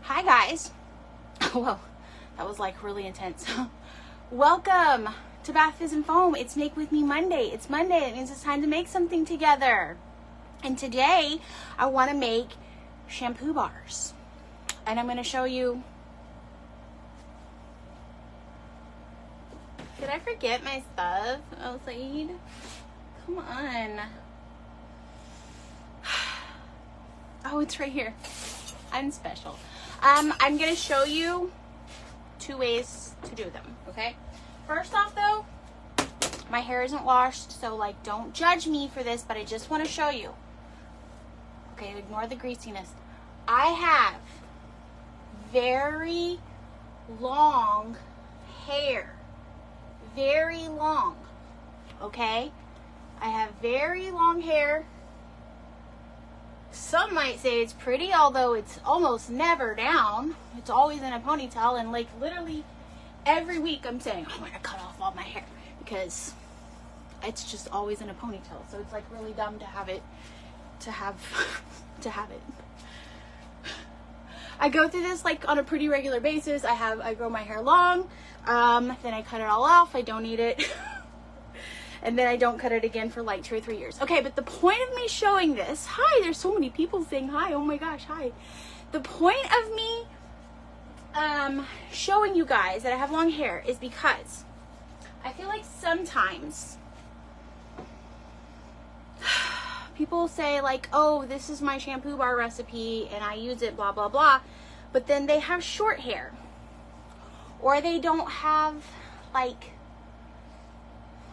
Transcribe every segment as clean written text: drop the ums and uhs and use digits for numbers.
Hi guys. Whoa, that was like really intense. Welcome to Bath Fizz and Foam. It's Make With Me Monday. It's Monday. It means it's time to make something together. And today I want to make shampoo bars. And I'm going to show you. Did I forget my stuff outside? Come on. Oh, it's right here. I'm special. I'm going to show you 2 ways to do them, okay? First off, though, my hair isn't washed, so, like, don't judge me for this, but I just want to show you. Okay, ignore the greasiness. I have very long hair. Very long, okay? I have very long hair. Some might say it's pretty, although it's almost never down. It's always in a ponytail, and like literally every week I'm saying, I'm gonna cut off all my hair because it's just always in a ponytail. So it's like really dumb to have it, to have it. I go through this like on a pretty regular basis. I grow my hair long, then I cut it all off. I don't need it. And then I don't cut it again for like 2 or 3 years. Okay, but the point of me showing this, hi, there's so many people saying hi, oh my gosh, hi. The point of me showing you guys that I have long hair is because I feel like sometimes people say like, oh, this is my shampoo bar recipe and I use it, blah, blah, blah. But then they have short hair. Or they don't have like,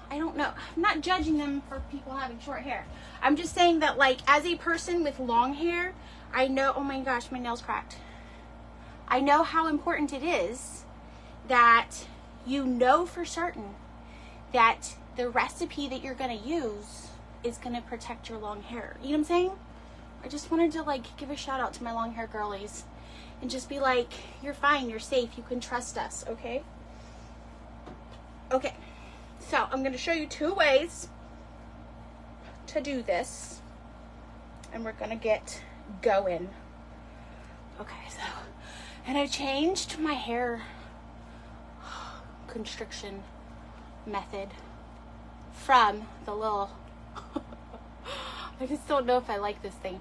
I don't know. I'm not judging them for people having short hair. I'm just saying that, like, as a person with long hair, I know, oh my gosh, my nail's cracked. I know how important it is that you know for certain that the recipe that you're going to use is going to protect your long hair. You know what I'm saying? I just wanted to, like, give a shout out to my long hair girlies and just be like, you're fine, you're safe, you can trust us, okay? Okay. So I'm going to show you 2 ways to do this, and we're going to get going. Okay, so, and I changed my hair constriction method from the little, I just don't know if I like this thing,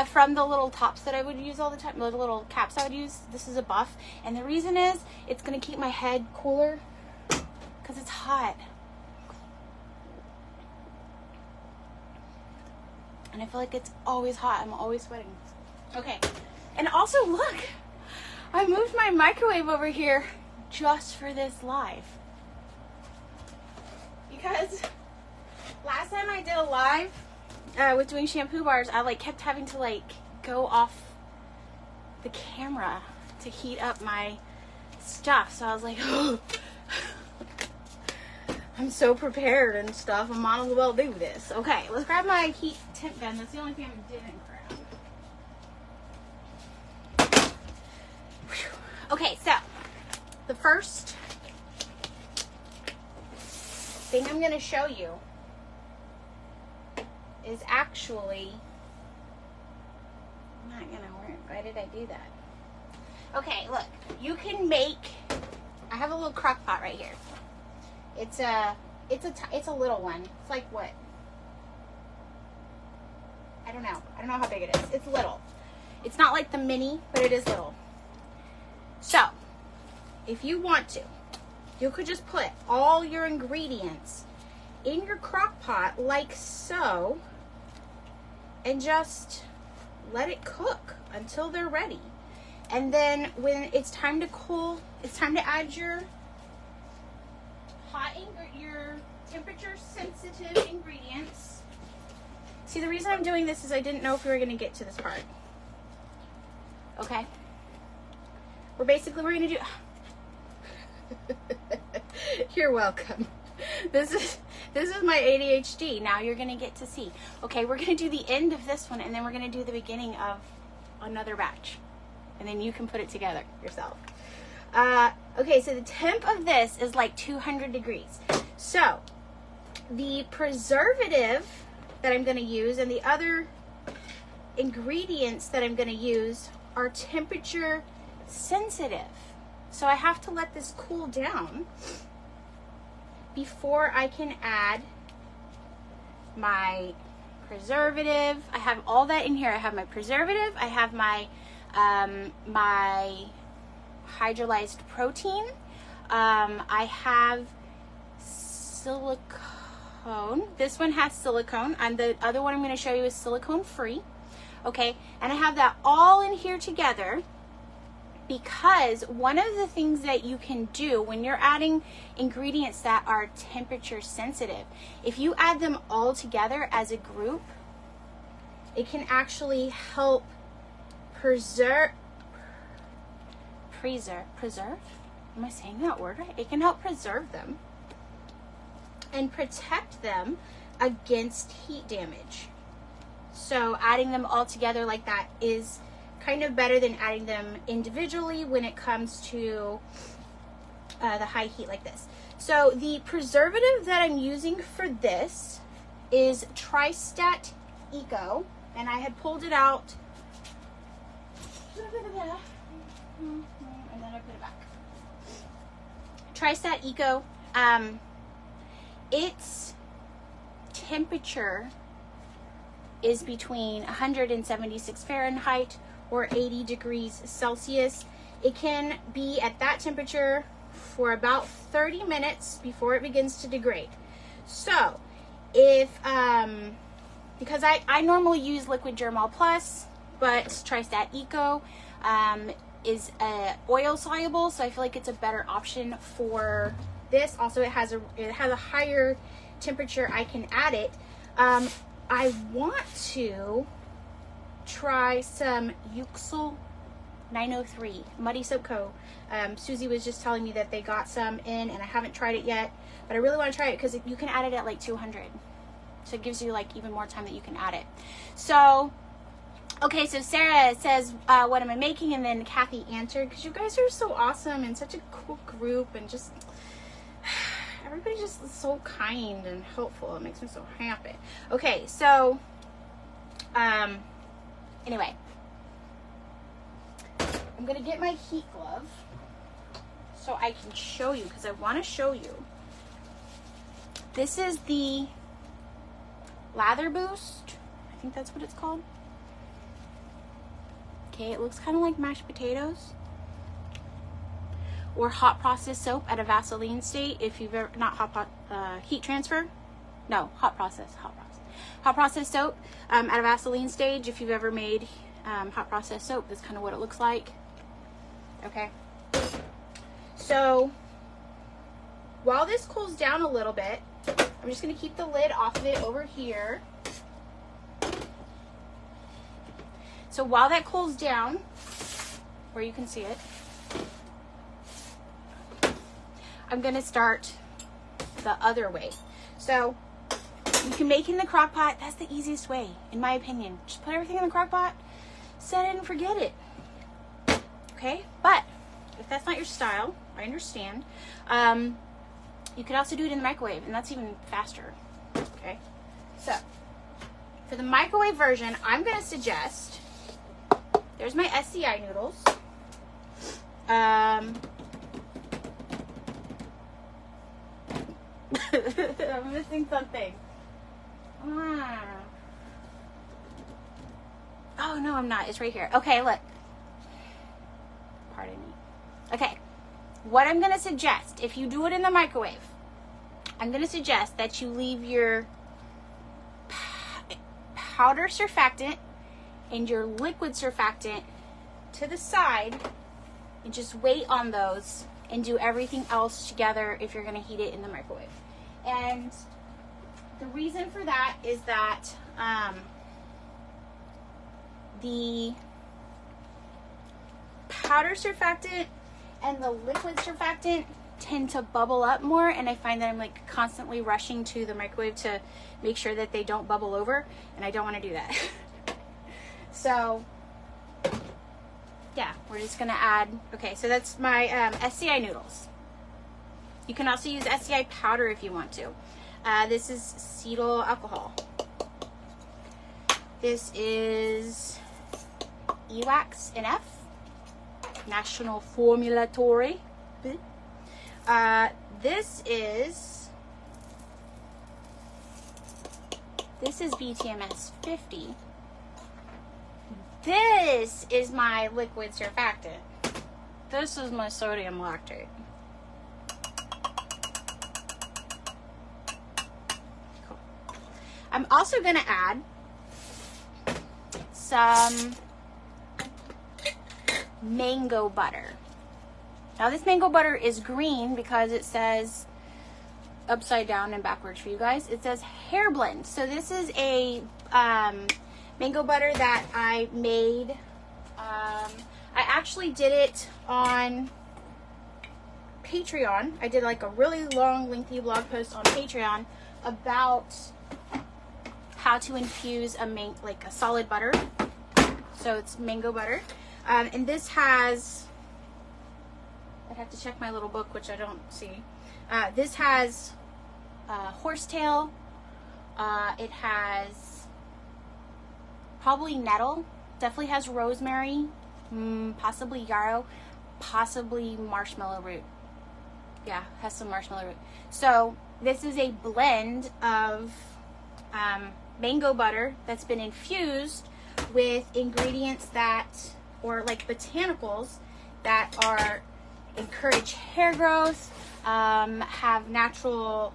from the little tops that I would use all the time, the little caps I would use. This is a buff, and the reason is it's going to keep my head cooler because it's hot. And I feel like it's always hot. I'm always sweating. Okay. And also, look. I moved my microwave over here just for this live. Because last time I did a live with doing shampoo bars, I like kept having to like go off the camera to heat up my stuff. So I was like, oh, I'm so prepared and stuff. I might as well do this. Okay, let's grab my heat temp gun. That's the only thing I didn't grab. Whew. Okay, so the first thing I'm going to show you is actually not going to work. Why did I do that? Okay, look. You can make, I have a little crock pot right here. It's a little one. It's like what? I don't know how big it is. It's little. It's not like the mini, but it is little. So, if you want to, you could just put all your ingredients in your crock pot like so and just let it cook until they're ready. And then when it's time to cool, it's time to add your your temperature sensitive ingredients. See, the reason I'm doing this is I didn't know if we were going to get to this part. Okay. We're going to do You're welcome. This is my ADHD. Now you're going to get to see. Okay, we're going to do the end of this one, and then we're going to do the beginning of another batch. And then you can put it together yourself. Okay, so the temp of this is like 200 degrees. So, the preservative that I'm going to use and the other ingredients that I'm going to use are temperature sensitive. So I have to let this cool down before I can add my preservative. I have all that in here. I have my preservative. I have my my hydrolyzed protein. I have silicone. This one has silicone, and the other one I'm going to show you is silicone free. Okay, and I have that all in here together because one of the things that you can do when you're adding ingredients that are temperature sensitive, if you add them all together as a group, it can actually help preserve? Am I saying that word right? It can help preserve them and protect them against heat damage. So adding them all together like that is kind of better than adding them individually when it comes to the high heat like this. So the preservative that I'm using for this is Tristat Eco, and I had pulled it out. And then I put it back. Tristat Eco. Its temperature is between 176 Fahrenheit or 80 degrees Celsius. It can be at that temperature for about 30 minutes before it begins to degrade. So if, because I normally use Liquid Germall Plus, but Tristat Eco is oil soluble, so I feel like it's a better option for this. Also, it has a higher temperature I can add it. I want to try some Yuxel 903 Muddy Soap Co. Susie was just telling me that they got some in, and I haven't tried it yet, but I really want to try it because you can add it at like 200, so it gives you like even more time that you can add it. So okay, so Sarah says, what am I making? And then Kathy answered, because you guys are so awesome and such a cool group, and just everybody just is so kind and helpful. It makes me so happy. Okay, so anyway, I'm gonna get my heat glove so I can show you, because I want to show you. This is the Lather Boost. I think that's what it's called. Okay, it looks kind of like mashed potatoes or hot process soap at a Vaseline state. If you've ever, not heat transfer, no, hot process soap at a Vaseline stage. If you've ever made hot process soap, that's kind of what it looks like. Okay, so while this cools down a little bit, I'm just going to keep the lid off of it over here. So while that cools down, where you can see it, I'm going to start the other way. So you can make it in the crock pot. That's the easiest way, in my opinion. Just put everything in the crock pot, set it and forget it. Okay? But if that's not your style, I understand. You could also do it in the microwave, and that's even faster. Okay? So for the microwave version, I'm going to suggest, there's my SCI noodles. I'm missing something. Oh, no, I'm not. It's right here. Okay, look. Pardon me. Okay. What I'm going to suggest, if you do it in the microwave, I'm going to suggest that you leave your powder surfactant and your liquid surfactant to the side and just wait on those and do everything else together if you're going to heat it in the microwave. And the reason for that is that the powder surfactant and the liquid surfactant tend to bubble up more, and I find that I'm like constantly rushing to the microwave to make sure that they don't bubble over, and I don't want to do that. So yeah, we're just gonna add, okay, so that's my SCI noodles. You can also use SCI powder if you want to. This is cetyl alcohol. This is Ewax NF. National Formulatory. This is BTMS 50. This is my liquid surfactant. This is my sodium lactate. Cool. I'm also going to add some mango butter. Now this mango butter is green because it says upside down and backwards for you guys. It says hair blend. So this is a mango butter that I made. I actually did it on Patreon. I did like a really long, lengthy blog post on Patreon about how to infuse a solid butter. So it's mango butter. And this has, I'd have to check my little book, which I don't see. This has horsetail. It has probably nettle. Definitely has rosemary, possibly yarrow, possibly marshmallow root. Yeah, has some marshmallow root. So this is a blend of mango butter that's been infused with ingredients that, or like botanicals that are encourage hair growth, have natural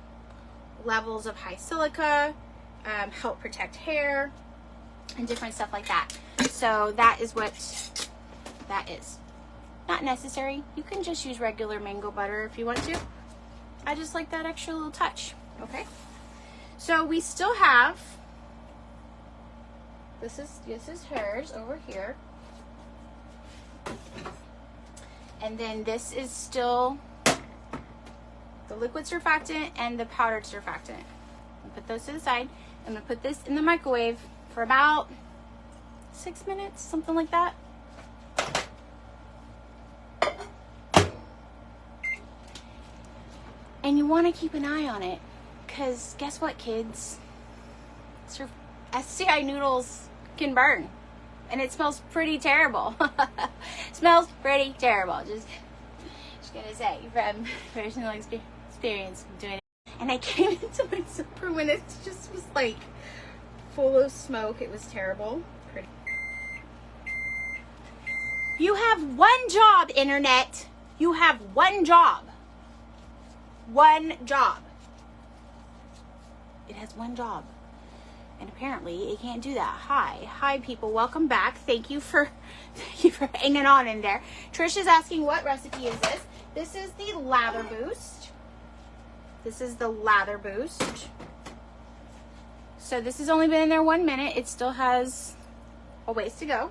levels of high silica, help protect hair, and different stuff like that. So that is what that is. Not necessary. You can just use regular mango butter if you want to. I just like that extra little touch. Okay. So we still have, this is hers over here. And then this is still the liquid surfactant and the powdered surfactant. I'll put those to the side. I'm going to put this in the microwave for about 6 minutes, something like that. And you want to keep an eye on it, because guess what, kids? STI noodles can burn. And it smells pretty terrible. Smells pretty terrible. Just gonna say from personal experience doing it. And I came into my super room and it just was like full of smoke. It was terrible. Pretty. You have one job, internet. You have one job. One job. It has one job. And apparently it can't do that. Hi people, welcome back. Thank you for hanging on in there. Trish is asking, what recipe is this? This is the Lather Boost. This is the Lather Boost. So this has only been in there 1 minute. It still has a ways to go.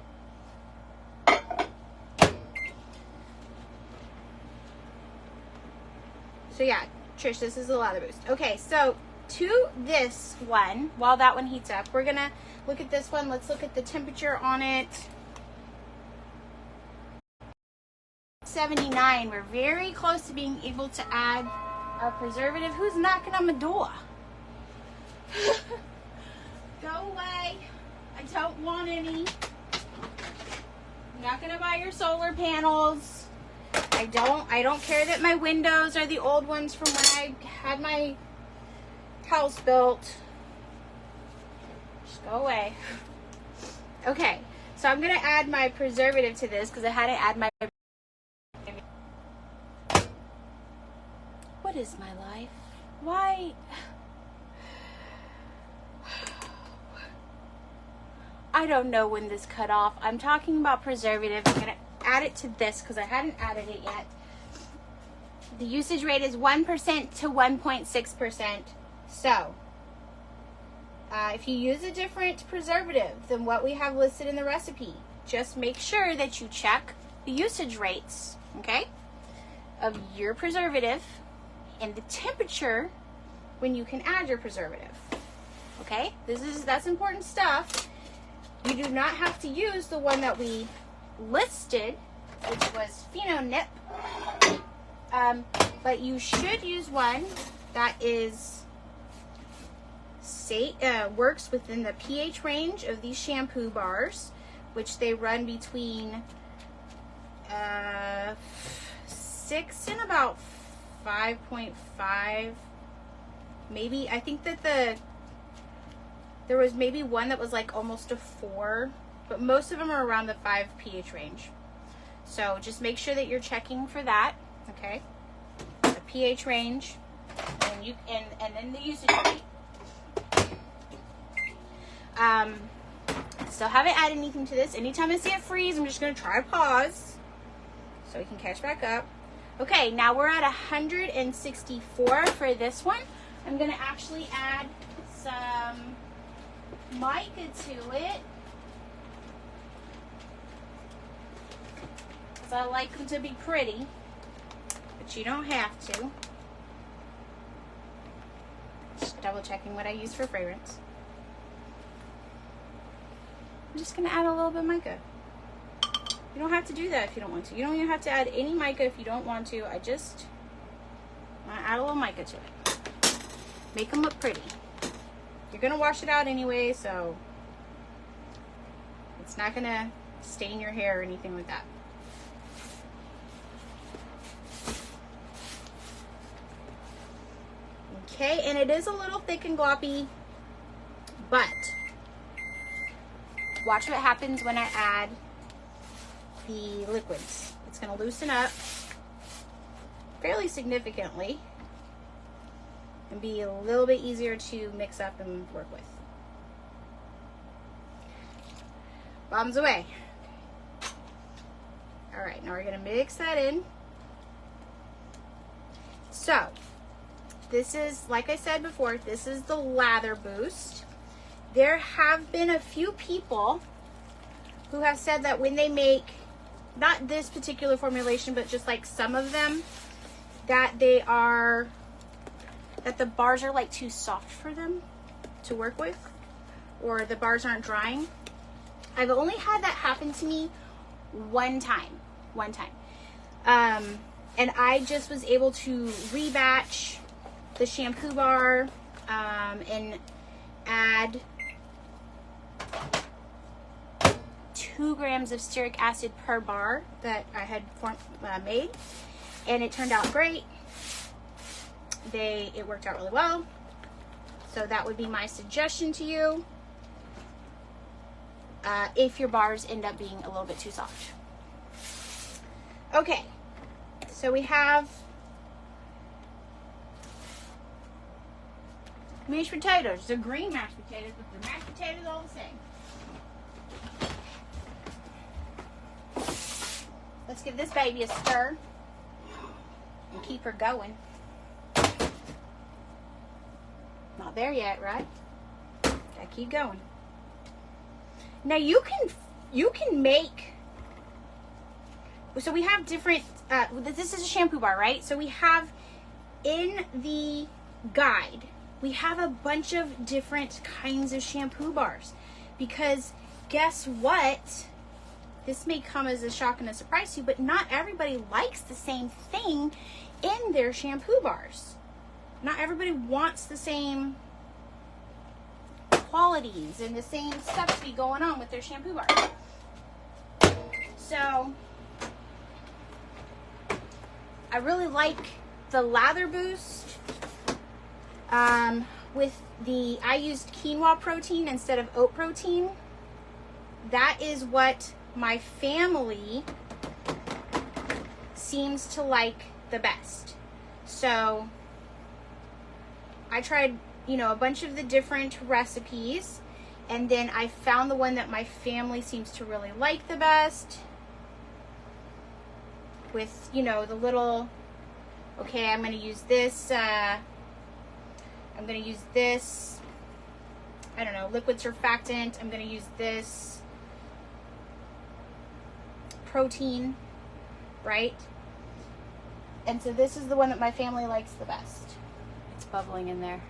So yeah, Trish, this is the Lather Boost. Okay, so to this one, while that one heats up, we're gonna look at this one. Let's look at the temperature on it. 79. We're very close to being able to add our preservative. Who's knocking on my door? Go away. I don't want any. I'm not gonna buy your solar panels. I don't care that my windows are the old ones from when I had my house built. Just go away. Okay, so I'm gonna add my preservative to this because I had to add my. What is my life? Why? I don't know when this cut off. I'm talking about preservative. I'm gonna add it to this because I hadn't added it yet. The usage rate is 1% to 1.6%. So, if you use a different preservative than what we have listed in the recipe, just make sure that you check the usage rates, okay, of your preservative and the temperature when you can add your preservative. Okay, that's important stuff. You do not have to use the one that we listed, which was Phenonip, but you should use one that is works within the pH range of these shampoo bars, which they run between 6 and about 5.5. Maybe, I think that there was maybe one that was like almost a 4, but most of them are around the 5 pH range. So just make sure that you're checking for that, okay? The pH range, and then the usage rate. Still haven't added anything to this. Anytime I see it freeze, I'm just going to try to pause so we can catch back up. Okay, now we're at 164 for this one. I'm going to actually add some mica to it, because I like them to be pretty, but you don't have to. Just double checking what I use for fragrance. I'm just going to add a little bit of mica. You don't have to do that if you don't want to. You don't even have to add any mica if you don't want to. I just want to add a little mica to it. Make them look pretty. You're going to wash it out anyway, so it's not going to stain your hair or anything like that. Okay, and it is a little thick and gloppy, but watch what happens when I add the liquids. It's going to loosen up fairly significantly and be a little bit easier to mix up and work with. Bottoms away. All right, now we're going to mix that in. So, this is, like I said before, this is the Lather Boost. There have been a few people who have said that when they make, not this particular formulation, but just like some of them, that the bars are like too soft for them to work with, or the bars aren't drying. I've only had that happen to me one time. And I just was able to rebatch the shampoo bar and add 2 grams of stearic acid per bar that I had made, and it turned out great. It worked out really well. So that would be my suggestion to you if your bars end up being a little bit too soft. Okay, so we have mashed potatoes. They're green mashed potatoes, but they're mashed potatoes all the same. Let's give this baby a stir and keep her going. Not there yet, right? Gotta keep going. Now you can make, so we have different, this is a shampoo bar, right? So we have in the guide, we have a bunch of different kinds of shampoo bars, because guess what? This may come as a shock and a surprise to you, but not everybody likes the same thing in their shampoo bars. Not everybody wants the same qualities and the same stuff to be going on with their shampoo bar. So I really like the Lather Boost with I used quinoa protein instead of oat protein. That is what my family seems to like the best. So I tried, a bunch of the different recipes, and then I found the one that my family seems to really like the best, with, the little, okay, I'm going to use this, I don't know, liquid surfactant. I'm going to use this protein, right? And so this is the one that my family likes the best. It's bubbling in there.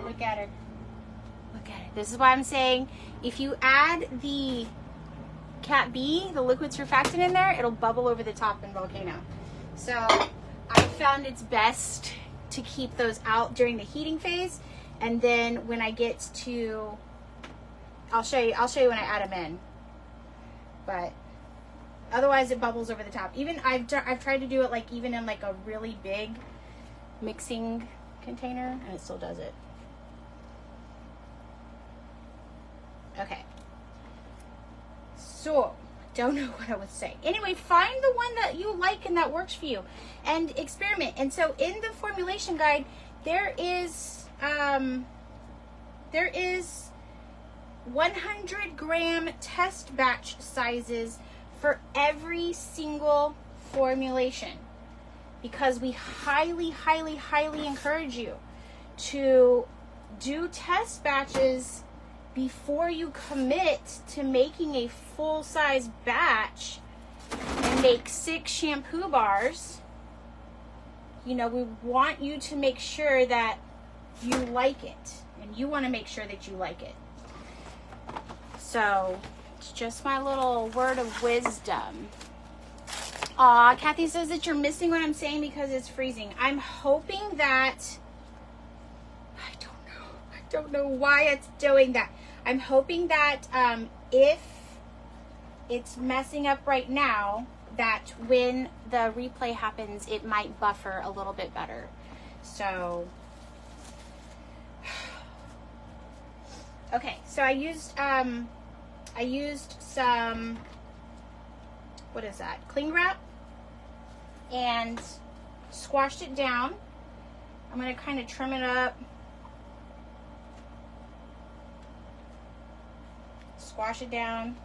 Look at it. Look at it. This is why I'm saying if you add the Cat B, the liquid surfactant in there, it'll bubble over the top in Volcano. So I found it's best to keep those out during the heating phase, and then when I get to, I'll show you when I add them in. but otherwise it bubbles over the top. Even I've tried to do it like even in like a really big mixing container, and it still does it. Okay. So, don't know what I would say. Anyway, find the one that you like and that works for you, and experiment. And so, in the formulation guide, there is 100-gram test batch sizes for every single formulation, because we highly, highly, highly encourage you to do test batches before you commit to making a full-size batch and make 6 shampoo bars. You know, we want you to make sure that you like it, and you want to make sure that you like it. So, it's just my little word of wisdom. Aw, Kathy says that you're missing what I'm saying because it's freezing. I'm hoping that, I don't know why it's doing that. I'm hoping that if it's messing up right now, that when the replay happens, it might buffer a little bit better. So, okay, so I used some, what is that, cling wrap, and squashed it down. I'm going to kind of trim it up. Squash it down.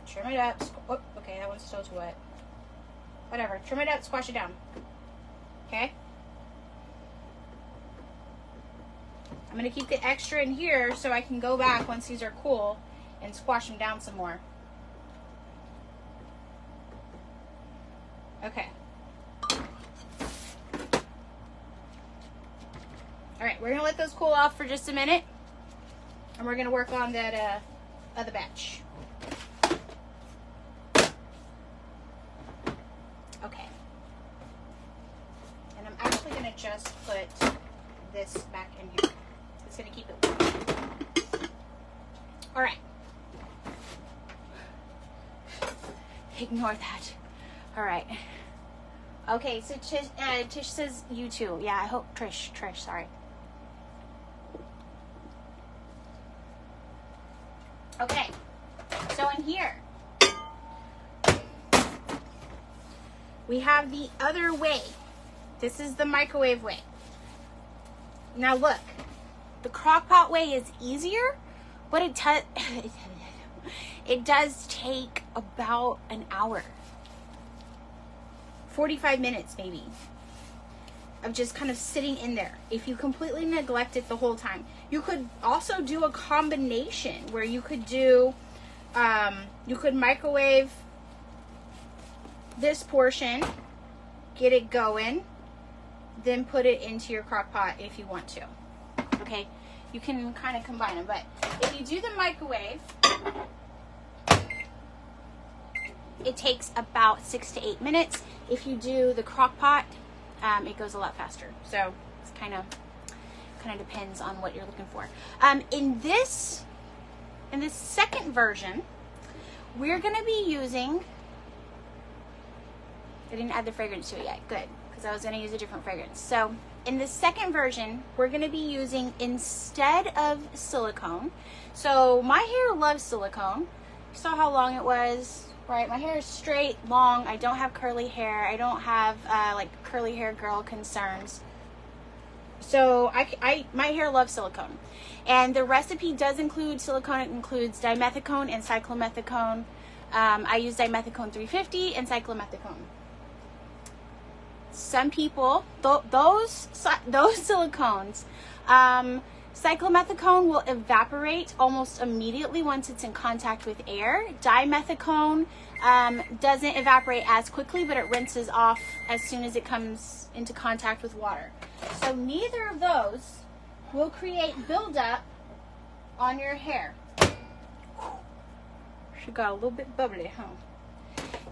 Trim it up. Oh, okay, that one's still too wet. Whatever. Trim it up, squash it down. Okay? I'm going to keep the extra in here so I can go back once these are cool and squash them down some more. Okay. Alright, we're going to let those cool off for just a minute. And we're going to work on that other batch. Okay. And I'm actually going to just put this back in here. It's going to keep it warm. Alright. Ignore that. Alright. Okay, so Tish says you too. Yeah, I hope Trish, sorry. Okay, so in here, we have the other way. This is the microwave way. Now look, the crock pot way is easier, but it does take about an hour. 45 minutes maybe of just kind of sitting in there if you completely neglect it the whole time. You could also do a combination where you could do you could microwave this portion, get it going, then put it into your crock pot if you want to. Okay, you can kind of combine them, but if you do the microwave, it takes about 6 to 8 minutes. If you do the crock pot, it goes a lot faster. So it's kind of depends on what you're looking for. In this second version, we're going to be using, I didn't add the fragrance to it yet. Good, because I was going to use a different fragrance. So in the second version, we're going to be using, instead of silicone, so my hair loves silicone. You saw how long it was. Right, my hair is straight, long. I don't have curly hair. I don't have like curly hair girl concerns. So my hair loves silicone, and the recipe does include silicone. It includes dimethicone and cyclomethicone. I use dimethicone 350 and cyclomethicone. Some people, those silicones, cyclomethicone will evaporate almost immediately once it's in contact with air. Dimethicone doesn't evaporate as quickly, but it rinses off as soon as it comes into contact with water. So neither of those will create buildup on your hair. She got a little bit bubbly, huh?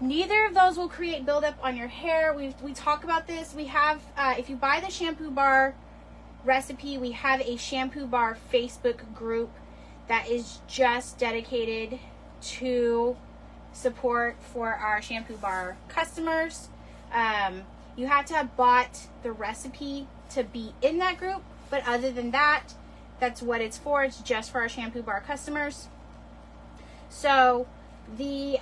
Neither of those will create buildup on your hair. We talk about this. We have, if you buy the shampoo bar recipe, we have a shampoo bar Facebook group that is just dedicated to support for our shampoo bar customers. You have to have bought the recipe to be in that group, but other than that, that's what it's for. It's just for our shampoo bar customers. So the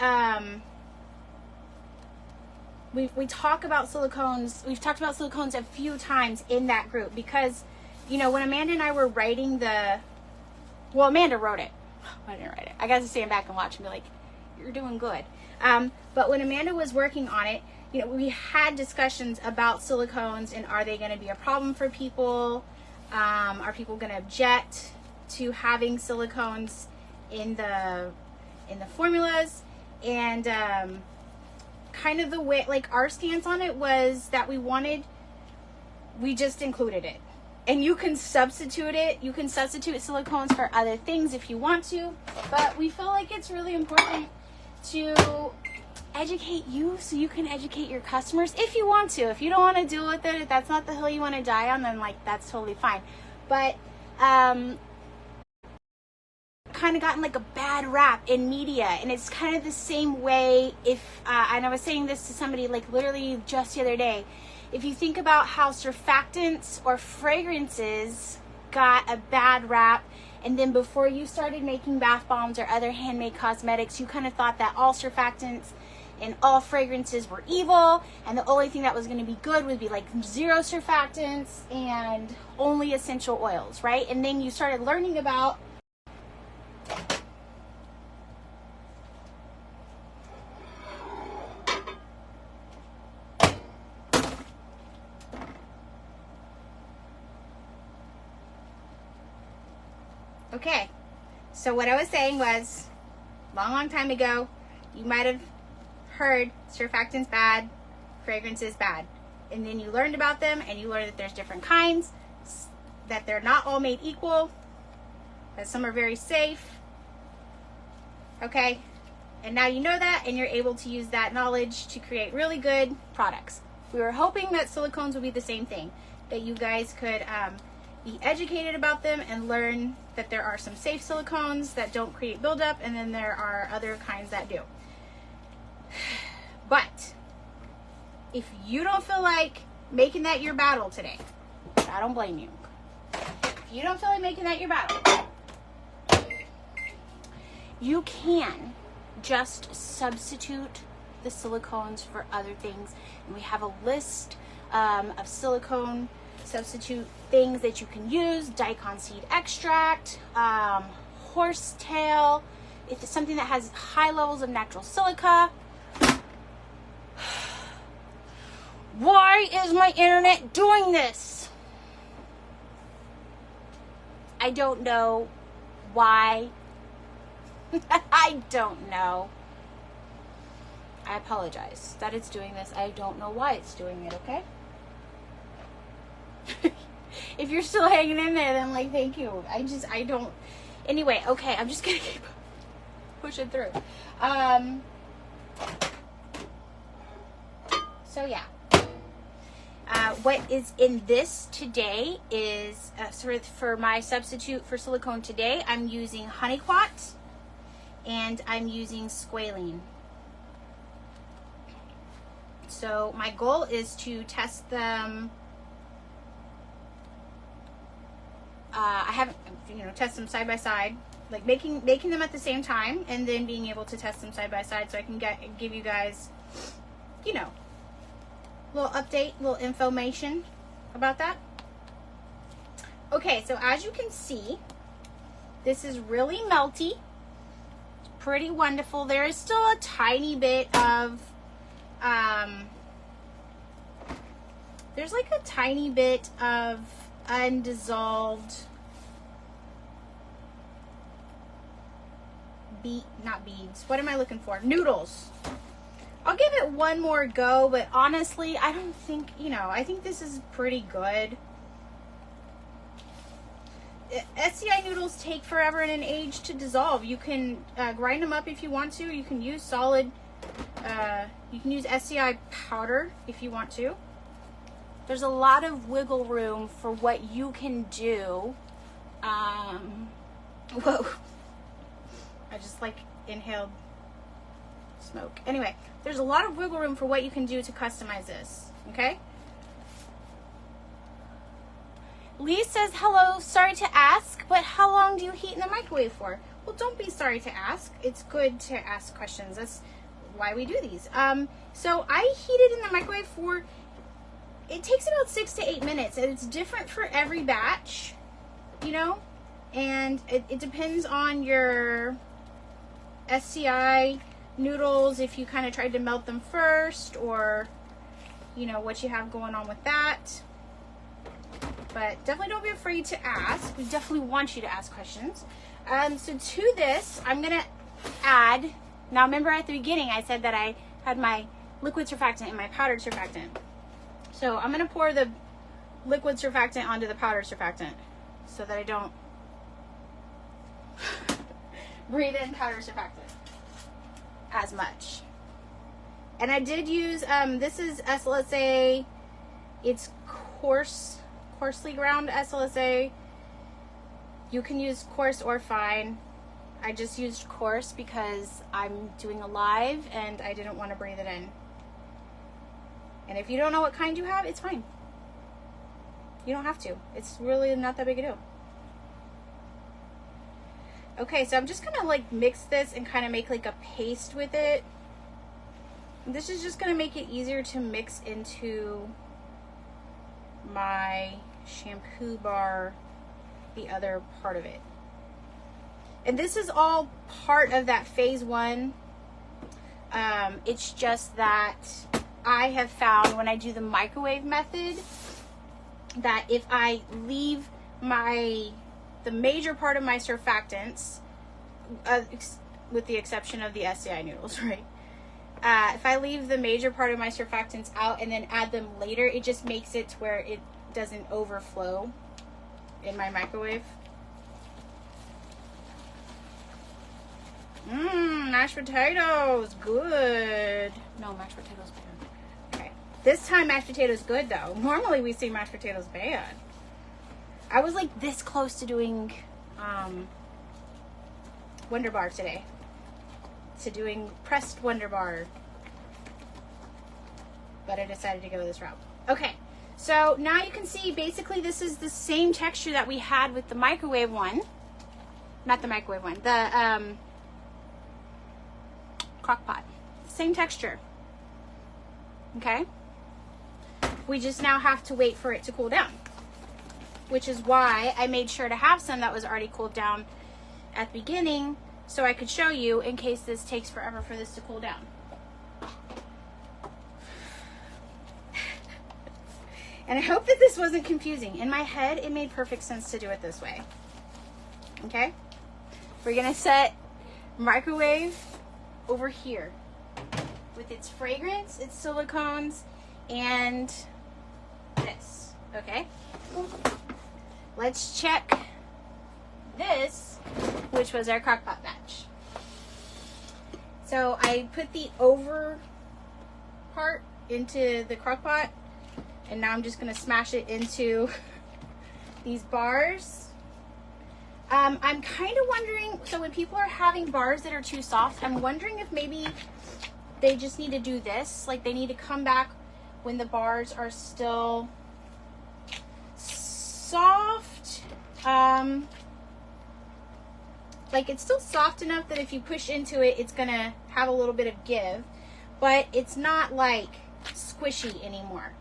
we talk about silicones. We've talked about silicones a few times in that group because, you know, when Amanda and I were writing well, Amanda wrote it. I didn't write it. I got to stand back and watch and be like, you're doing good. But when Amanda was working on it, you know, we had discussions about silicones and are they going to be a problem for people? Are people going to object to having silicones in the formulas? And kind of the way, like, our stance on it was that we just included it. And you can substitute it. You can substitute silicones for other things if you want to. But we feel like it's really important to educate you so you can educate your customers if you want to. If you don't want to deal with it, if that's not the hill you want to die on, then, like, that's totally fine. But kind of gotten like a bad rap in media, and it's kind of the same way if and I was saying this to somebody like literally just the other day. If you think about how surfactants or fragrances got a bad rap, and then before you started making bath bombs or other handmade cosmetics, you kind of thought that all surfactants and all fragrances were evil, and the only thing that was going to be good would be like zero surfactants and only essential oils, right? And then you started learning about okay, so what I was saying was, long time ago, you might have heard surfactants bad, fragrances bad. And then you learned about them, and you learned that there's different kinds, that they're not all made equal, that some are very safe. Okay? And now you know that, and you're able to use that knowledge to create really good products. We were hoping that silicones would be the same thing, that you guys could be educated about them and learn that there are some safe silicones that don't create buildup, and then there are other kinds that do. But if you don't feel like making that your battle today, I don't blame you. If you don't feel like making that your battle, you can just substitute the silicones for other things. And we have a list of silicone substitute things that you can use. Daikon seed extract, horsetail. If it's something that has high levels of natural silica. Why is my internet doing this? I don't know why. I don't know. I apologize that it's doing this. I don't know why it's doing it, okay? If you're still hanging in there, then, like, thank you. I don't. Anyway, okay, I'm just gonna keep pushing through. So, yeah. What is in this today is, for my substitute for silicone today, I'm using honeyquat and I'm using squalene. So my goal is to test them. I haven't, test them side by side, like making them at the same time, and then being able to test them side by side so I can give you guys, little update, little information about that. Okay, so as you can see, this is really melty. It's pretty wonderful. There is still a tiny bit of, there's like a tiny bit of undissolved not beads. What am I looking for? Noodles. I'll give it one more go, but honestly, I don't think, I think this is pretty good. SCI noodles take forever and an age to dissolve. You can grind them up if you want to. You can use solid, you can use SCI powder if you want to. There's a lot of wiggle room for what you can do. Whoa. I just inhaled smoke. Anyway, there's a lot of wiggle room for what you can do to customize this, okay? Lee says, hello, sorry to ask, but how long do you heat in the microwave for? Well, don't be sorry to ask. It's good to ask questions. That's why we do these. So I heat it in the microwave for, it takes about 6 to 8 minutes, and it's different for every batch, you know? And it depends on your SCI noodles, if you kind of tried to melt them first, or, you know, what you have going on with that. But definitely don't be afraid to ask. We definitely want you to ask questions. So to this, I'm going to add, now remember at the beginning I said that I had my liquid surfactant and my powdered surfactant. So I'm going to pour the liquid surfactant onto the powdered surfactant so that I don't breathe in powdered surfactant as much. And I did use, this is SLSA, it's coarsely ground SLSA. You can use coarse or fine. I just used coarse because I'm doing a live and I didn't want to breathe it in. And if you don't know what kind you have, it's fine. You don't have to. It's really not that big a deal. Okay, so I'm just gonna like mix this and kind of make like a paste with it. This is just gonna make it easier to mix into my shampoo bar, the other part of it. And this is all part of that phase 1. It's just that I have found when I do the microwave method that if I leave the major part of my surfactants, with the exception of the SCI noodles, right? If I leave the major part of my surfactants out and then add them later, it just makes it to where it doesn't overflow in my microwave. Mashed potatoes, good. No, mashed potatoes bad. Okay, this time mashed potatoes good though. Normally we see mashed potatoes bad. I was like this close to doing Wonder Bar today. To doing pressed Wonder Bar. But I decided to go this route. Okay, so now you can see basically this is the same texture that we had with the microwave one. Not the microwave one, the crock pot. Same texture. Okay? We just now have to wait for it to cool down. Which is why I made sure to have some that was already cooled down at the beginning so I could show you in case this takes forever for this to cool down. And I hope that this wasn't confusing. In my head, it made perfect sense to do it this way. Okay? We're gonna set microwave over here with its fragrance, its silicones, and this. Okay? Let's check this, which was our crockpot batch. So I put the over part into the crockpot, and now I'm just going to smash it into these bars. I'm kind of wondering, so when people are having bars that are too soft, I'm wondering if maybe they just need to do this. Like they need to come back when the bars are still soft. Like it's still soft enough that if you push into it, it's going to have a little bit of give, but it's not like squishy anymore.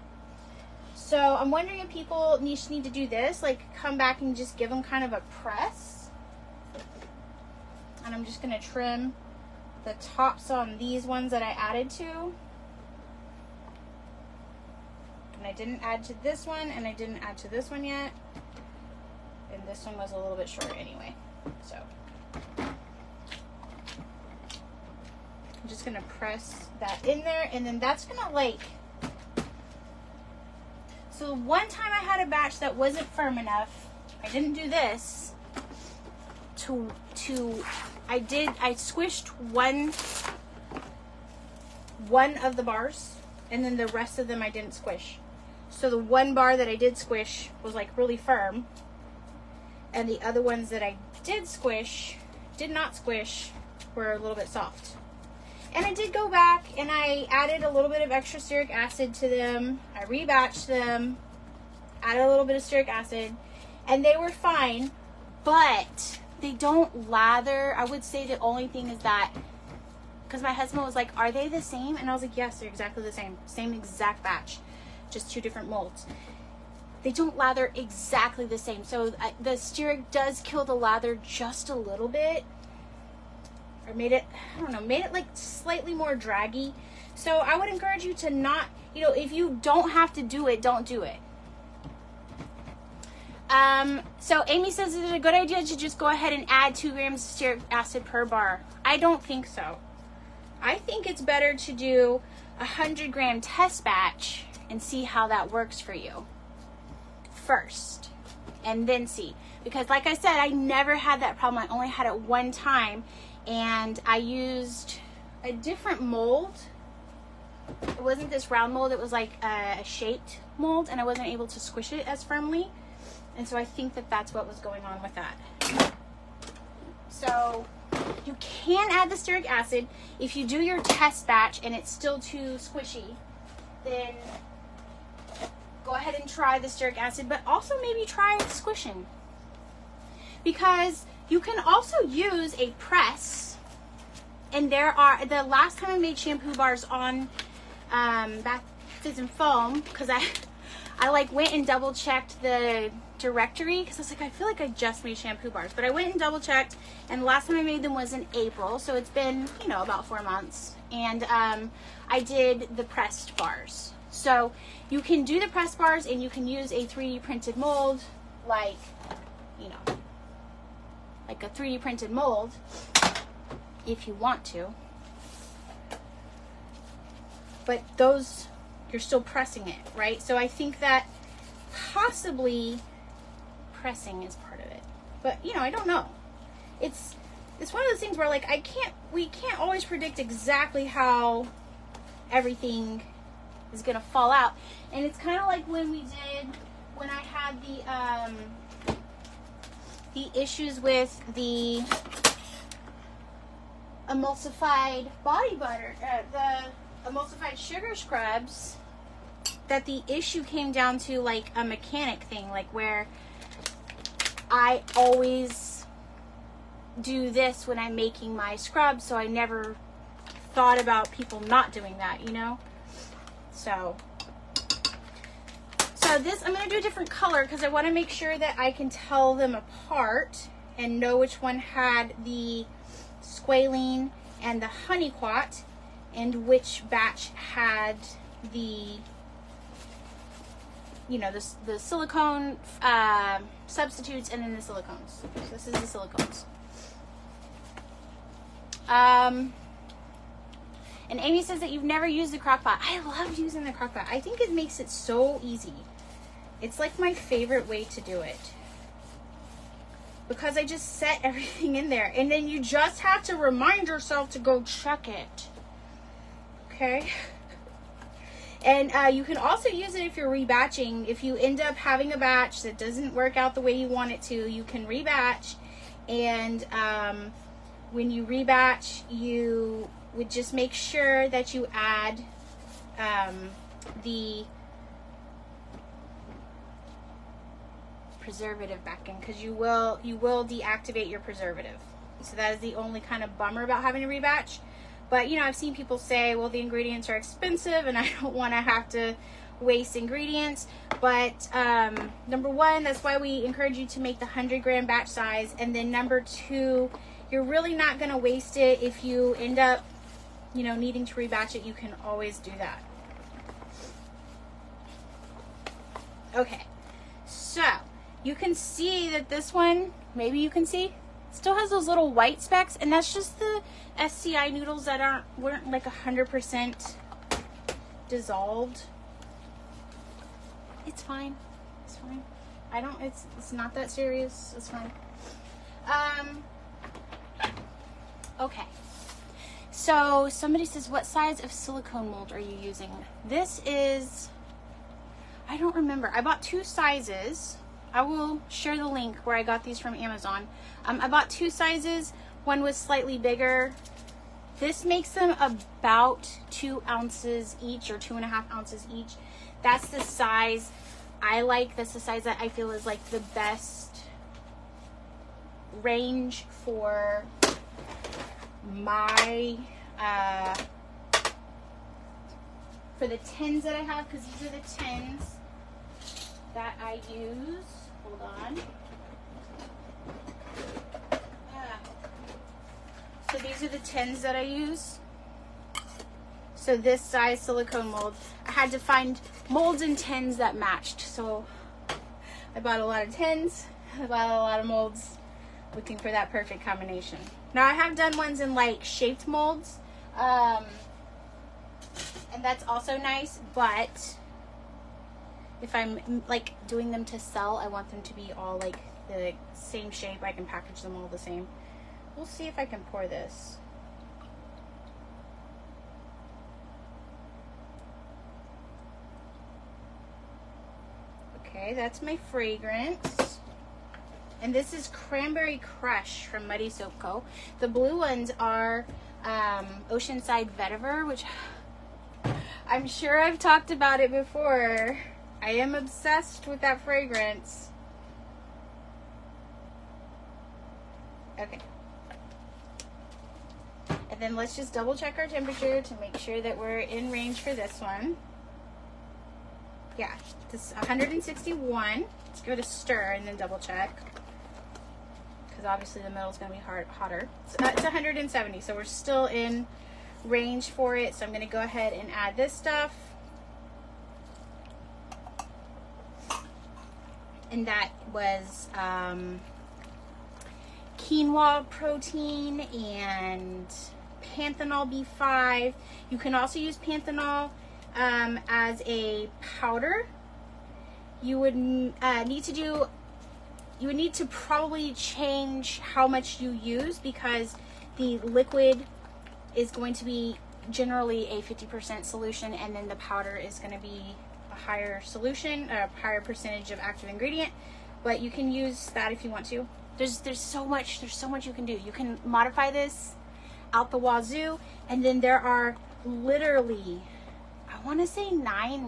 So I'm wondering if people need to do this, like come back and just give them kind of a press. And I'm just going to trim the tops on these ones that I added to. And I didn't add to this one, and I didn't add to this one yet. And this one was a little bit short anyway. So I'm just going to press that in there, and then that's going to like... So one time I had a batch that wasn't firm enough. I didn't do this. I squished one of the bars, and then the rest of them I didn't squish. So the one bar that I did squish was like really firm, and the other ones that I did not squish were a little bit soft. And I did go back and I added a little bit of extra stearic acid to them. I rebatched them, added a little bit of stearic acid, and they were fine, but they don't lather. I would say the only thing is that, because my husband was like, are they the same? And I was like, yes, they're exactly the same. Same exact batch, just 2 different molds. They don't lather exactly the same. So the stearic does kill the lather just a little bit. Or made it, I don't know, made it like slightly more draggy. So I would encourage you to not, you know, if you don't have to do it, don't do it. So Amy says, is it a good idea to just go ahead and add 2 grams of stearic acid per bar? I don't think so. I think it's better to do a 100-gram test batch and see how that works for you first, and then see. Because like I said, I never had that problem. I only had it one time, and I used a different mold. It wasn't this round mold, it was like a shaped mold, and I wasn't able to squish it as firmly. And so I think that that's what was going on with that. So you can add the stearic acid. If you do your test batch and it's still too squishy, then go ahead and try the stearic acid, but also maybe try squishing. Because you can also use a press, and there are, the last time I made shampoo bars on Bath Fizz and Foam, because I like went and double checked the directory, because I was like, I feel like I just made shampoo bars, but I went and double checked, and the last time I made them was in April, so it's been, you know, about 4 months, and I did the pressed bars. So you can do the pressed bars, and you can use a 3D printed mold, like, you know, like a 3D printed mold, if you want to. But those, you're still pressing it, right? So I think that possibly pressing is part of it. But, you know, I don't know. It's one of those things where, like, we can't always predict exactly how everything is going to fall out. And it's kind of like when I had the issues with the emulsified body butter, the emulsified sugar scrubs, that the issue came down to like a mechanic thing, like where I always do this when I'm making my scrubs, so I never thought about people not doing that, you know? So this, I'm going to do a different color because I want to make sure that I can tell them apart and know which one had the squalene and the honeyquat, and which batch had the, you know, the silicone substitutes, and then the silicones. So this is the silicones. And Amy says that you've never used the crock pot. I love using the crock pot. I think it makes it so easy. It's like my favorite way to do it, because I just set everything in there, and then you just have to remind yourself to go check it. Okay? And you can also use it if you're rebatching. If you end up having a batch that doesn't work out the way you want it to, you can rebatch. And when you rebatch, you would just make sure that you add the preservative back in, because you will deactivate your preservative. So that is the only kind of bummer about having to rebatch. But, you know, I've seen people say, well, the ingredients are expensive and I don't want to have to waste ingredients. But number one, that's why we encourage you to make the 100-gram batch size. And then number two, you're really not going to waste it. If you end up, you know, needing to rebatch it, you can always do that. Okay, so you can see that this one, maybe you can see, still has those little white specks, and that's just the SCI noodles that weren't like 100% dissolved. It's fine. It's fine. It's not that serious. It's fine. Okay. So somebody says, what size of silicone mold are you using? This is, I don't remember. I bought 2 sizes. I will share the link where I got these from Amazon. I bought 2 sizes, one was slightly bigger. This makes them about 2 ounces each, or 2.5 ounces each. That's the size I like. That's the size that I feel is like the best range for my for the tins that I have, because these are the tins that I use. Hold on. So these are the tins that I use. So this size silicone mold. I had to find molds and tins that matched. So I bought a lot of tins. I bought a lot of molds, looking for that perfect combination. Now I have done ones in like shaped molds. And that's also nice, but if I'm like doing them to sell, I want them to be all like the same shape. I can package them all the same. We'll see if I can pour this. Okay, that's my fragrance. And this is Cranberry Crush from Muddy Soap Co. The blue ones are Oceanside Vetiver, which I'm sure I've talked about it before. I am obsessed with that fragrance. Okay. And then let's just double check our temperature to make sure that we're in range for this one. Yeah, this is 161. Let's give it a stir and then double check, because obviously the middle is going to be hotter. So it's 170, so we're still in range for it. So I'm going to go ahead and add this stuff. And that was quinoa protein and panthenol B5. You can also use panthenol as a powder. You would need to probably change how much you use, because the liquid is going to be generally a 50% solution, and then the powder is going to be a higher solution, a higher percentage of active ingredient. But you can use that if you want to. There's so much you can do. You can modify this out the wazoo, and then there are literally, I want to say 9,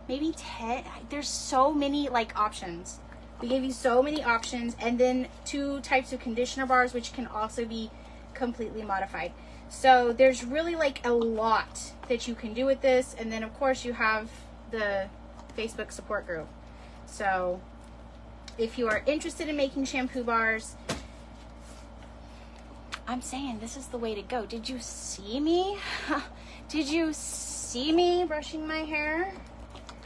maybe 10. There's so many like options. We gave you so many options, and then 2 types of conditioner bars, which can also be completely modified. So there's really like a lot that you can do with this. And then of course you have the Facebook support group. So if you are interested in making shampoo bars, I'm saying this is the way to go. Did you see me? Did you see me brushing my hair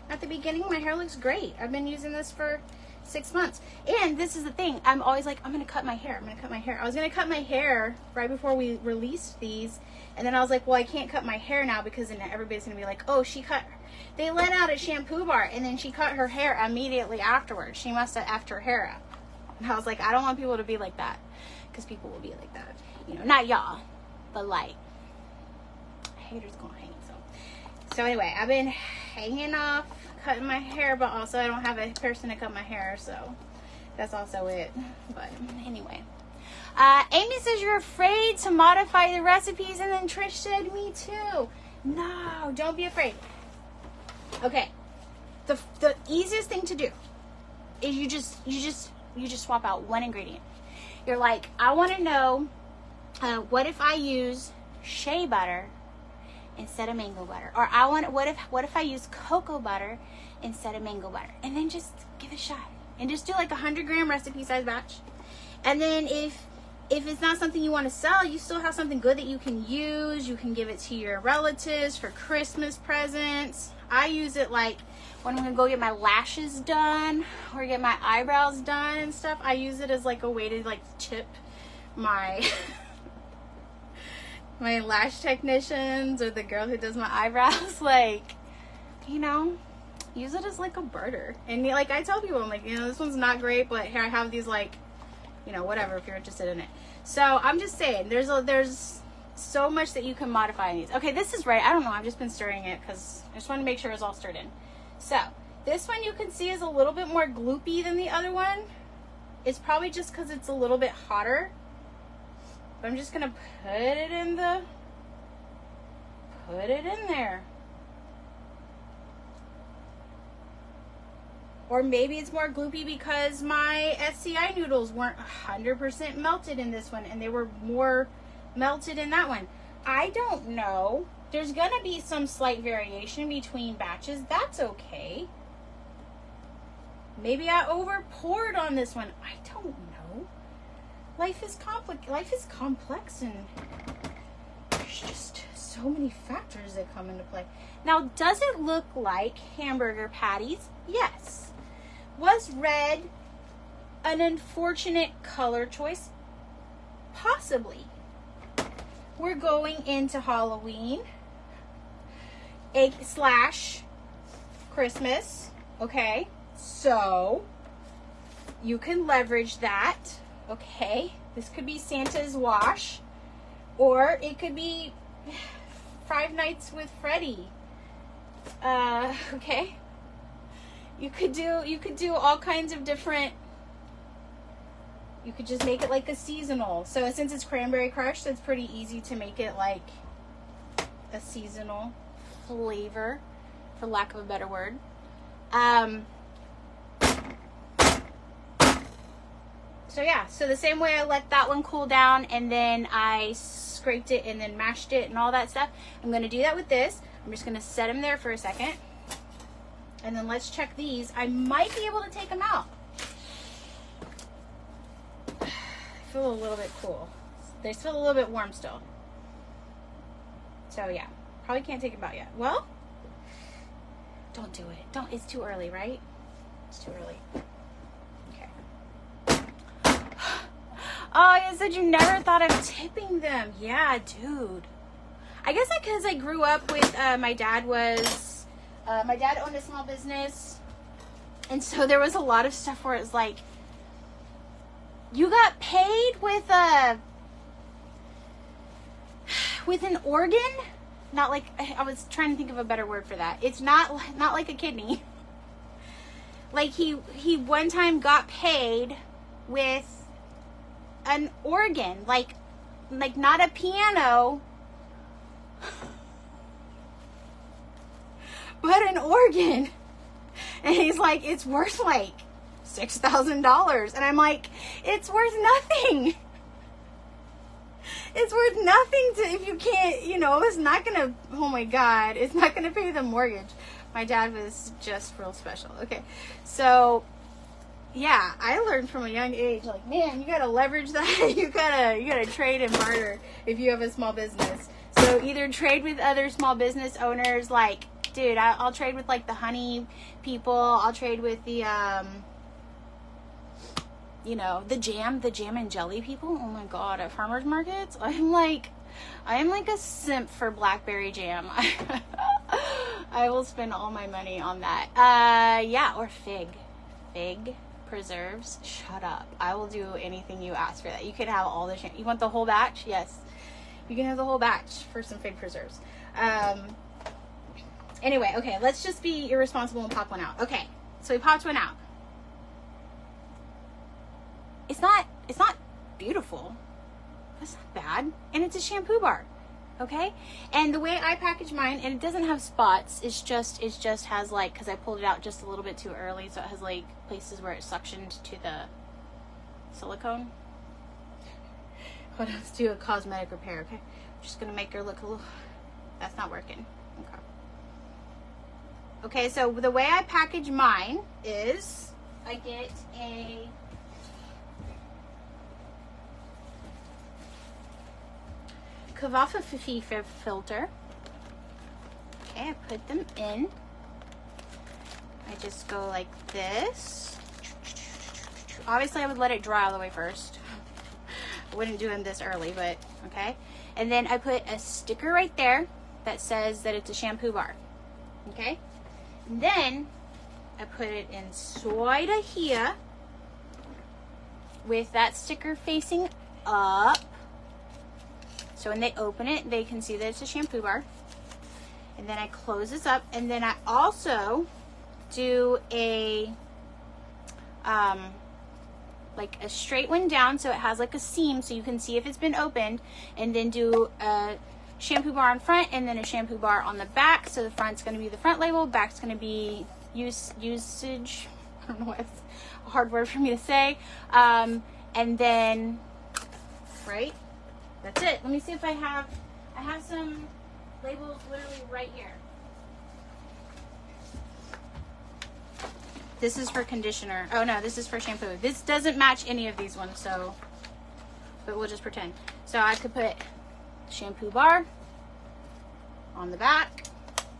at the beginning? My hair looks great. I've been using this for 6 months. And this is the thing. I'm always like, I'm going to cut my hair. I'm going to cut my hair. I was going to cut my hair right before we released these. And then I was like, well, I can't cut my hair now, because then everybody's going to be like, oh, they let out a shampoo bar and then she cut her hair immediately afterwards. She must have effed her hair up. And I was like, I don't want people to be like that, because people will be like that. You know, not y'all, but like, haters gonna hate. So anyway, I've been hanging off cutting my hair, but also I don't have a person to cut my hair, so that's also it. But anyway, Amy says you're afraid to modify the recipes, and then Trish said me too. No, don't be afraid. Okay, the easiest thing to do is you just swap out one ingredient. You're like, I want to know what if I use shea butter instead of mango butter, or what if I use cocoa butter instead of mango butter, and then just give it a shot and just do like 100-gram recipe size batch. And then if it's not something you want to sell, you still have something good that you can use. You can give it to your relatives for Christmas presents. I use it like when I'm gonna go get my lashes done or get my eyebrows done and stuff. I use it as like a way to like tip my my lash technicians or the girl who does my eyebrows, like, you know, use it as like a barter. And like I tell people, I'm like, you know, this one's not great, but here I have these, like, you know, whatever, if you're interested in it. So I'm just saying, there's so much that you can modify in these. Okay, this is right. I don't know, I've just been stirring it because I just want to make sure it's all stirred in. So this one you can see is a little bit more gloopy than the other one. It's probably just because it's a little bit hotter. But I'm just gonna put it in there. Or maybe it's more gloopy because my SCI noodles weren't 100% melted in this one and they were more melted in that one. I don't know. There's gonna be some slight variation between batches. That's okay. Maybe I over poured on this one. I don't know. Life is complex and there's just so many factors that come into play. Now, does it look like hamburger patties? Yes. Was red an unfortunate color choice? Possibly. We're going into Halloween / Christmas. Okay. So you can leverage that. Okay. This could be Santa's wash, or it could be Five Nights with Freddy. Okay. You could do all kinds of different. You could just make it like a seasonal. So since it's cranberry crush, it's pretty easy to make it like a seasonal flavor, for lack of a better word. So yeah, so the same way I let that one cool down and then I scraped it and then mashed it and all that stuff, I'm going to do that with this. I'm just going to set them there for a second. And then let's check these. I might be able to take them out. I feel a little bit cool. They feel a little bit warm still. So yeah, probably can't take them out yet. Well, don't do it. Don't. It's too early, right? It's too early. Oh, you said you never thought of tipping them. Yeah, dude. I guess because I grew up with, my dad owned a small business. And so there was a lot of stuff where it's like, you got paid with an organ? Not like, I was trying to think of a better word for that. It's not like a kidney. Like he one time got paid with an organ, like not a piano, but an organ. And he's like, it's worth like $6,000. And I'm like, it's worth nothing. It's worth nothing if you can't, it's not gonna, oh my God, it's not gonna pay the mortgage. My dad was just real special. Okay, so yeah, I learned from a young age, like, man, you gotta leverage that. you gotta trade and barter if you have a small business. So either trade with other small business owners, like, dude, I'll trade with like the honey people. I'll trade with the, the jam and jelly people. Oh my God, at farmers markets, I am like a simp for blackberry jam. I will spend all my money on that. Yeah, or fig preserves. Shut up. I will do anything you ask for that. You could have all the you want the whole batch? Yes. You can have the whole batch for some fig preserves. Anyway, okay, let's just be irresponsible and pop one out. Okay, so we popped one out. It's not beautiful. It's not bad. And it's a shampoo bar. Okay? And the way I package mine, and it doesn't have spots, it just has like, because I pulled it out just a little bit too early, so it has like places where it suctioned to the silicone. Hold on, let's do a cosmetic repair, okay? I'm just gonna make her look a little, that's not working. Okay. Okay, so the way I package mine is I get a Kavafa filter. Okay, I put them in. I just go like this. Obviously, I would let it dry all the way first. I wouldn't do them this early, but okay. And then I put a sticker right there that says that it's a shampoo bar. Okay. And then I put it inside of here with that sticker facing up. So when they open it, they can see that it's a shampoo bar. And then I close this up. And then I also do a like a straight one down so it has like a seam so you can see if it's been opened, and then do a shampoo bar on front and then a shampoo bar on the back. So the front's going to be the front label, back's going to be usage. I don't know why it's a hard word for me to say. And then, right, that's it. Let me see if I have some labels literally right here. This is for conditioner. Oh no, this is for shampoo. This doesn't match any of these ones, so, but we'll just pretend. So I could put shampoo bar on the back.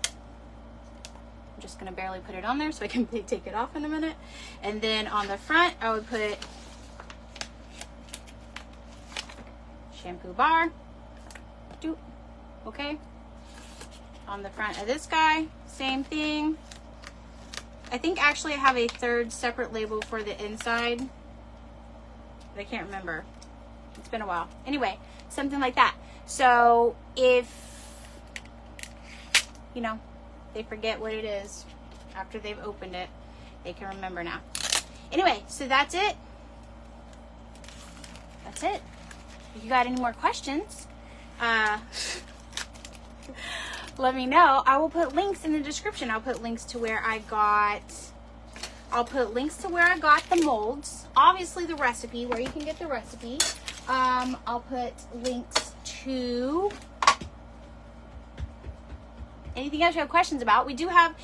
I'm just gonna barely put it on there so I can take it off in a minute. And then on the front, I would put shampoo bar. Okay. On the front of this guy, same thing. I think actually I have a third separate label for the inside, but I can't remember. It's been a while. Anyway, something like that. So if, you know, they forget what it is after they've opened it, they can remember now. Anyway, so that's it. That's it. If you got any more questions, let me know. I will put links in the description. I'll put links to where I got the molds. Obviously the recipe, where you can get the recipe. I'll put links to anything else you have questions about. We do have,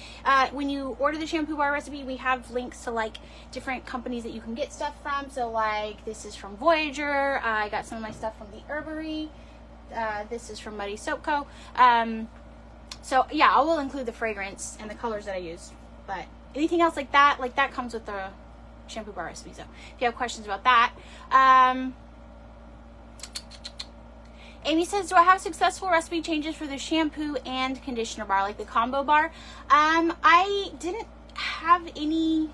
when you order the shampoo bar recipe, we have links to like different companies that you can get stuff from. So like this is from Voyager. I got some of my stuff from the Herbery. This is from Muddy Soap Co. So yeah, I will include the fragrance and the colors that I use, but anything else like that comes with the shampoo bar recipe. So if you have questions about that, Amy says, do I have successful recipe changes for the shampoo and conditioner bar, like the combo bar? I didn't have any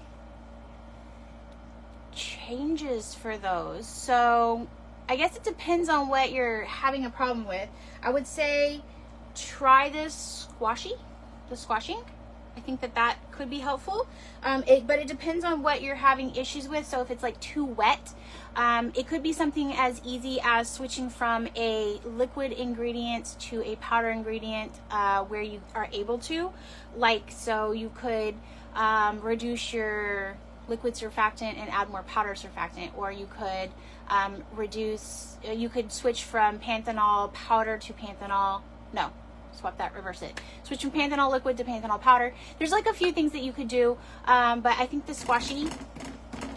changes for those, so I guess it depends on what you're having a problem with. I would say try the squashing. I think that could be helpful. But it depends on what you're having issues with. So if it's like too wet, it could be something as easy as switching from a liquid ingredient to a powder ingredient where you are able to. Like, so you could reduce your liquid surfactant and add more powder surfactant, or you could you could switch from panthenol powder to panthenol, no, swap that, reverse it. Switch from panthenol liquid to panthenol powder. There's like a few things that you could do, but I think the squashy,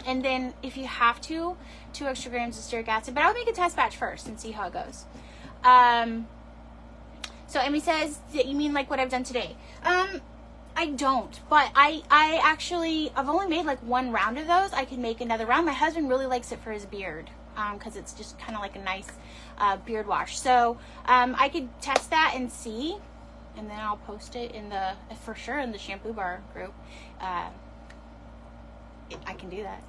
and then if you have to, 2 extra grams of stearic acid, but I would make a test batch first and see how it goes. So Emmy says, you mean like what I've done today? I don't, but I've only made like 1 round of those. I could make another round. My husband really likes it for his beard, because it's just kind of like a nice beard wash. So I could test that and see, and then I'll post it in for sure in the shampoo bar group. I can do that.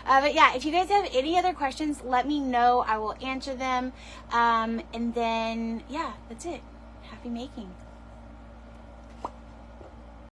But yeah, if you guys have any other questions, let me know. I will answer them. And then, yeah, that's it. Happy making.